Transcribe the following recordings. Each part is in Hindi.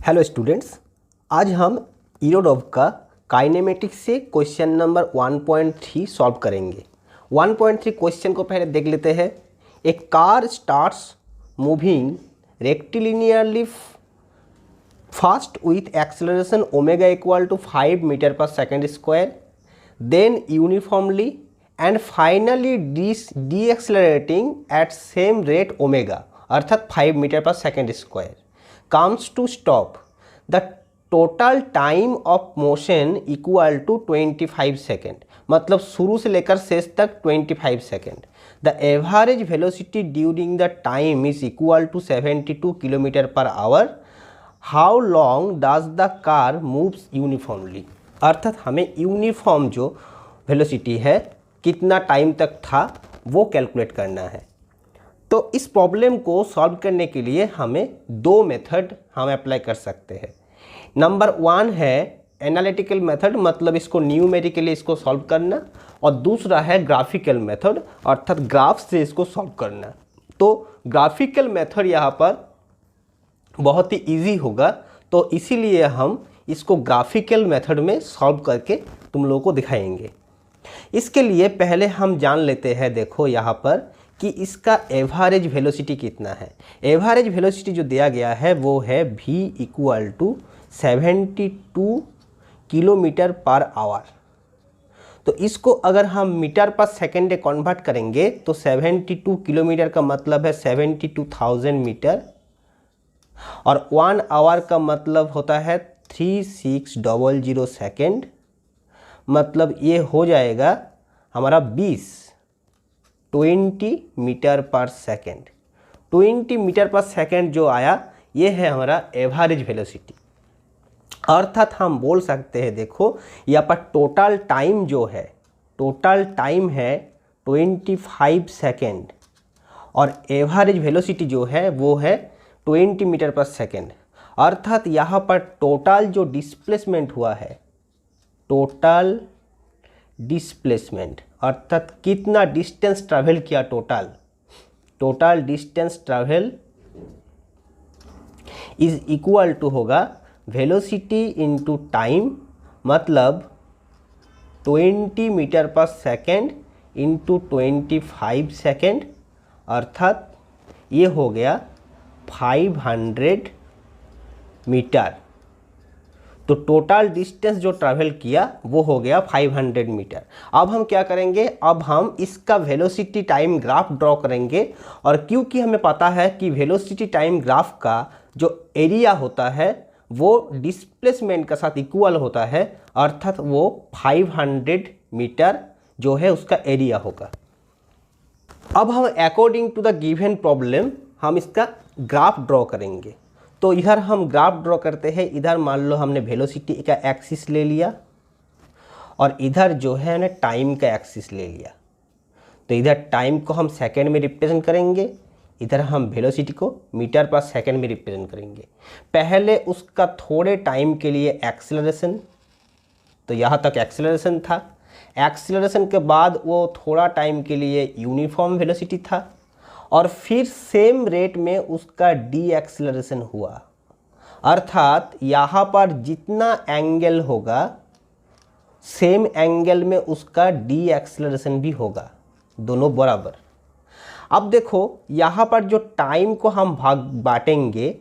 हेलो स्टूडेंट्स, आज हम इरोडोव का काइनेमेटिक्स से क्वेश्चन नंबर 1.3 सॉल्व करेंगे। 1.3 क्वेश्चन को पहले देख लेते हैं। A car starts moving rectilinearly fast with acceleration omega equal to 5 metre per second square, then uniformly and finally decelerating at same rate omega अर्थात 5 metre per second square comes to stop. The total time of motion equal to 25 second, मतलब शुरू से लेकर शेष तक 25 second. The average velocity during the time is equal to 72 kilometre per our. How long does the car moves uniformly? अर्थात हमें यूनिफॉर्म जो वेलोसिटी है कितना टाइम तक था वो कैलकुलेट करना है। तो इस प्रॉब्लम को सॉल्व करने के लिए हमें दो मेथड हम अप्लाई कर सकते हैं। नंबर 1 है एनालिटिकल मेथड, मतलब इसको न्यूमेरिकली इसको सॉल्व करना, और दूसरा है ग्राफिकल मेथड अर्थात ग्राफ से इसको सॉल्व करना। तो ग्राफिकल मेथड यहाँ पर बहुत ही इजी होगा, तो इसीलिए हम इसको ग्राफिकल मेथड में सॉल्व करके तुम लोगों को दिखाएंगे। इसके लिए पहले हम जान लेते हैं, देखो यहाँ पर कि इसका एवरेज वेलोसिटी कितना है। एवरेज वेलोसिटी जो दिया गया है वो है v equal to 72 kilometre per hour. तो इसको अगर हम मीटर पर सेकेंड कन्वर्ट करेंगे तो 72 किलोमीटर का मतलब है 72,000 मीटर, और 1 आवर का मतलब होता है 3600 सेकेंड, मतलब ये हो जाएगा हमारा 20 metre per second. 20 metre per second जो आया ये है हमारा एवरेज वेलोसिटी। अर्थात हम बोल सकते हैं, देखो यहाँ पर टोटल टाइम जो है, टोटल टाइम है 25 सेकेंड और एवरेज वेलोसिटी जो है वो है 20 मीटर पर सेकेंड। अर्थात यहाँ पर टोटल जो डिस्प्लेसमेंट हुआ है, टोटल डिस्प्लेसमेंट अर्थात कितना डिस्टेंस ट्रैवल किया, total distance travel is equal to होगा वेलोसिटी इनटू टाइम, मतलब 20 metre per second into 25 second, अर्थात ये हो गया 500 मीटर। तो टोटल डिस्टेंस जो ट्रैवल किया वो हो गया 500 मीटर। अब हम क्या करेंगे, अब हम इसका वेलोसिटी टाइम ग्राफ ड्रॉ करेंगे, और क्योंकि हमें पता है कि वेलोसिटी टाइम ग्राफ का जो एरिया होता है वो डिस्प्लेसमेंट के साथ इक्वल होता है, अर्थात वो 500 मीटर जो है उसका एरिया होगा। अब हम according to the given problem हम इसका ग्राफ ड्रॉ करेंगे। तो इधर हम ग्राफ ड्रॉ करते हैं, इधर मान लो हमने वेलोसिटी का एक्सिस ले लिया और इधर जो है हमने टाइम का एक्सिस ले लिया। तो इधर टाइम को हम सेकंड में रिप्रेजेंट करेंगे, इधर हम वेलोसिटी को मीटर पर सेकंड में रिप्रेजेंट करेंगे। पहले उसका थोड़े टाइम के लिए एक्सेलरेशन, तो यहाँ तक एक्सेलरेशन था। एक्सेलरेशन के बाद वो थोड़ा टाइम के लिए यूनिफॉर्म वेलोसिटी था, और फिर सेम रेट में उसका डी एक्सेलरेशन हुआ। अर्थात यहाँ पर जितना एंगल होगा सेम एंगल में उसका डी एक्सेलरेशन भी होगा, दोनों बराबर। अब देखो यहाँ पर जो टाइम को हम बांटेंगे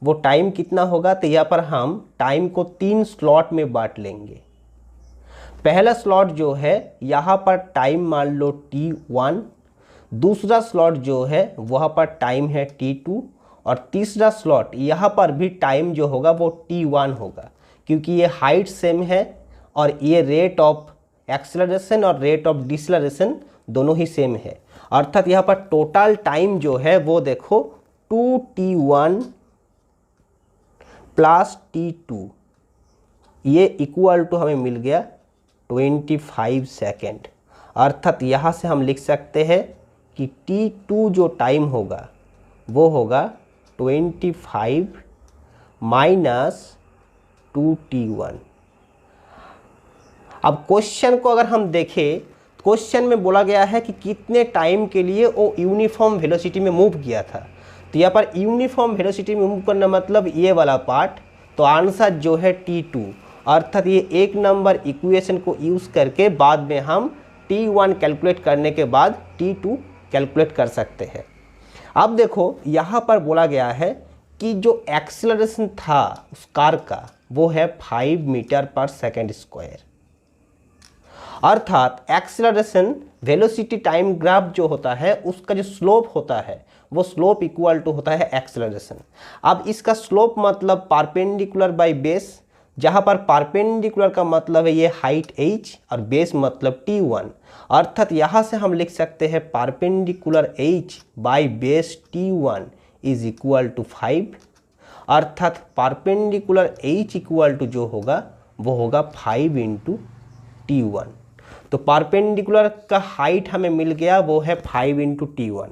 वो टाइम कितना होगा, तो यहाँ पर हम टाइम को 3 स्लॉट में बांट लेंगे। पहला स्लॉट जो है यहाँ पर टाइम मान लो T1, दूसरा स्लॉट जो है वहाँ पर टाइम है T2, और तीसरा स्लॉट यहाँ पर भी टाइम जो होगा वो T1 होगा, क्योंकि ये हाइट सेम है और ये रेट ऑफ एक्सेलरेशन और रेट ऑफ डिसलरेशन दोनों ही सेम है। अर्थात यहाँ पर टोटल टाइम जो है वो देखो 2T1 प्लस T2, ये इक्वल टू हमें मिल गया 25 सेकेंड। अर्थात यहाँ से हम लिख सकते हैं कि T2 जो टाइम होगा वो होगा 25 माइनस 2T1। अब क्वेश्चन को अगर हम देखें, क्वेश्चन में बोला गया है कि कितने टाइम के लिए वो यूनिफॉर्म वेलोसिटी में मूव किया था। तो यहाँ पर यूनिफॉर्म वेलोसिटी में मूव करना मतलब ये वाला पार्ट, तो आंसर जो है T2, अर्थात ये एक नंबर इक्वेशन को यूज़ करके बाद में हम T1 कैलकुलेट करने के बाद T2 कैलकुलेट कर सकते हैं। अब देखो यहाँ पर बोला गया है कि जो एक्सेलरेशन था उस कार का वो है 5 मीटर पर सेकेंड स्क्वायर, अर्थात एक्सेलरेशन वेलोसिटी टाइम ग्राफ जो होता है उसका जो स्लोप होता है वो स्लोप इक्वल टू होता है एक्सेलरेशन। अब इसका स्लोप मतलब परपेंडिकुलर बाय बेस, जहाँ पर परपेंडिकुलर का मतलब है ये हाइट h और बेस मतलब T1, अर्थात यहाँ से हम लिख सकते हैं perpendicular h by base T1 is equal to 5, अर्थात परपेंडिकुलर h इक्वल टू जो होगा वो होगा 5 इंटू T1। तो परपेंडिकुलर का हाइट हमें मिल गया वो है 5 इंटू T1।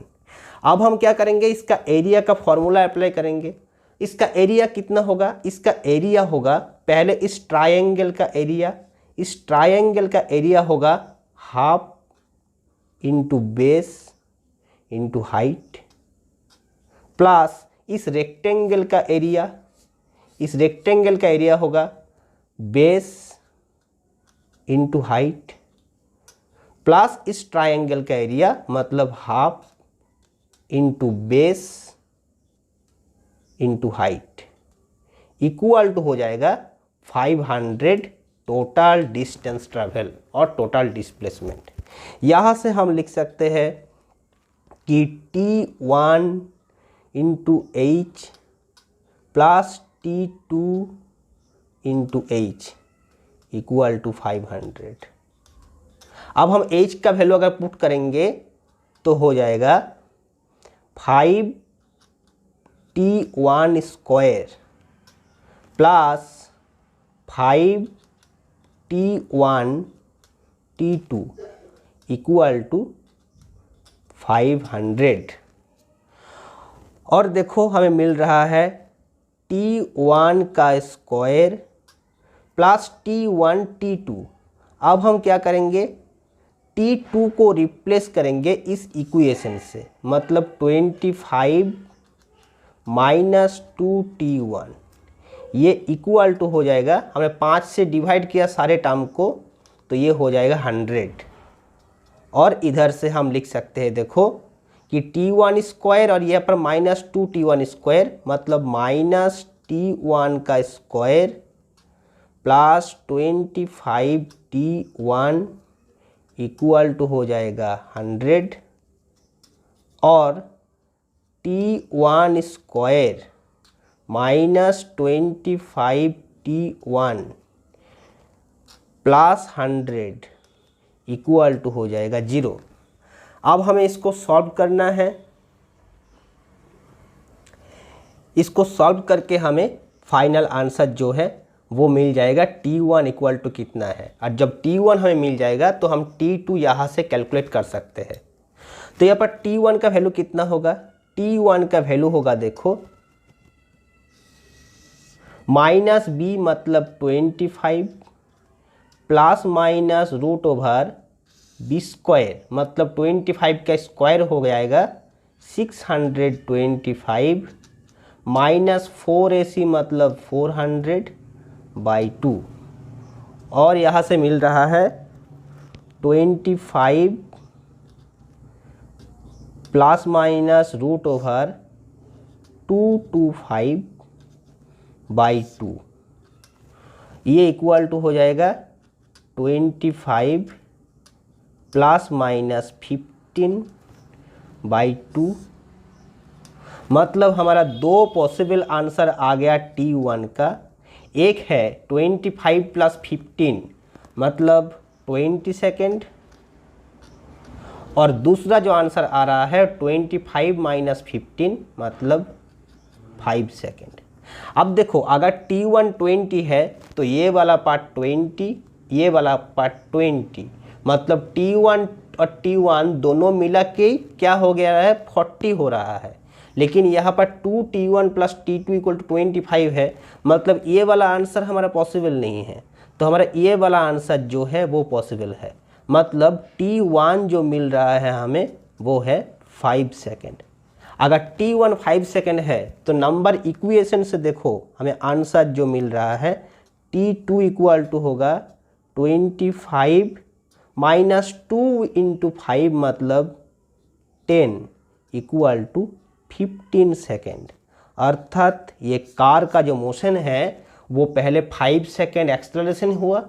अब हम क्या करेंगे, इसका एरिया का फॉर्मूला अप्लाई करेंगे। इसका एरिया कितना होगा, इसका एरिया होगा पहले इस ट्रायंगल का एरिया, इस ट्रायंगल का एरिया होगा half into base into height, plus इस रेक्टेंगल का एरिया, इस रेक्टेंगल का एरिया होगा बेस इंटू हाइट, प्लस इस ट्रायंगल का एरिया मतलब half into base into height, equal to हो जाएगा 500 टोटल डिस्टेंस ट्रेवल और टोटल डिस्प्लेसमेंट। यहाँ से हम लिख सकते हैं कि T1 into H plus T2 into H equal to 500। अब हम H का वैल्यू अगर पुट करेंगे तो हो जाएगा 5T1 square plus 5T1 T2 equal to 500। और देखो हमें मिल रहा है T1 का स्क्वायर प्लस T1 T2। अब हम क्या करेंगे, T2 को रिप्लेस करेंगे इस इक्वेशन से, मतलब 25 माइनस 2T1, ये इक्वल टू हो जाएगा, हमने 5 से डिवाइड किया सारे टर्म को तो ये हो जाएगा 100। और इधर से हम लिख सकते हैं देखो कि T1 स्क्वायर और यहाँ पर माइनस 2T1 स्क्वायर मतलब माइनस T1 का square plus 25T1 equal to हो जाएगा 100, और T1 square minus 25T1 plus 100 equal to हो जाएगा 0। अब हमें इसको सॉल्व करना है। इसको सॉल्व करके हमें फाइनल आंसर जो है वो मिल जाएगा T1 इक्वल टू कितना है, और जब T1 हमें मिल जाएगा तो हम T2 यहाँ से कैलकुलेट कर सकते हैं। तो यहाँ पर T1 का वैल्यू कितना होगा, T1 का वैल्यू होगा देखो माइनस b मतलब 25 plus minus root over b square मतलब 25 का स्क्वायर हो जाएगा 625 माइनस 4ac मतलब 400/2, और यहाँ से मिल रहा है 25 प्लस माइनस रूट ओवर 225/2, ये इक्वल टू हो जाएगा 25 प्लस माइनस 15/2, मतलब हमारा दो पॉसिबल आंसर आ गया T1 का। एक है 25 प्लस 15 मतलब 20 सेकेंड, और दूसरा जो आंसर आ रहा है 25 माइनस 15 मतलब 5 सेकेंड। अब देखो अगर T1 20 है तो ये वाला पार्ट 20, ये वाला पार्ट 20, मतलब T1 और T1 दोनों मिला के क्या हो गया है 40 हो रहा है। लेकिन यहाँ पर 2T1 plus T2 equal to 25 है, मतलब ये वाला आंसर हमारा पॉसिबल नहीं है। तो हमारा ये वाला आंसर जो है वो पॉसिबल है, मतलब T1 जो मिल रहा है हमें वो है 5 सेकेंड। अगर t1 5 सेकेंड है तो नंबर इक्वेशन से देखो हमें आंसर जो मिल रहा है t2 इक्वल टू होगा 25 माइनस 2 इंटू 5 मतलब 10 इक्वल टू 15 सेकेंड। अर्थात ये कार का जो मोशन है वो पहले 5 सेकेंड एक्सेलरेशन हुआ,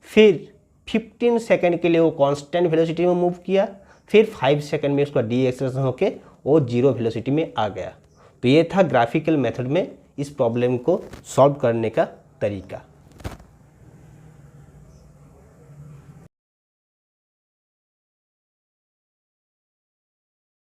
फिर 15 सेकेंड के लिए वो कांस्टेंट वेलोसिटी में मूव किया, फिर 5 सेकेंड में उसका डी एक्सेलरेशन होके वो जीरो वेलोसिटी में आ गया। तो ये था ग्राफिकल मेथड में इस प्रॉब्लम को सॉल्व करने का तरीका।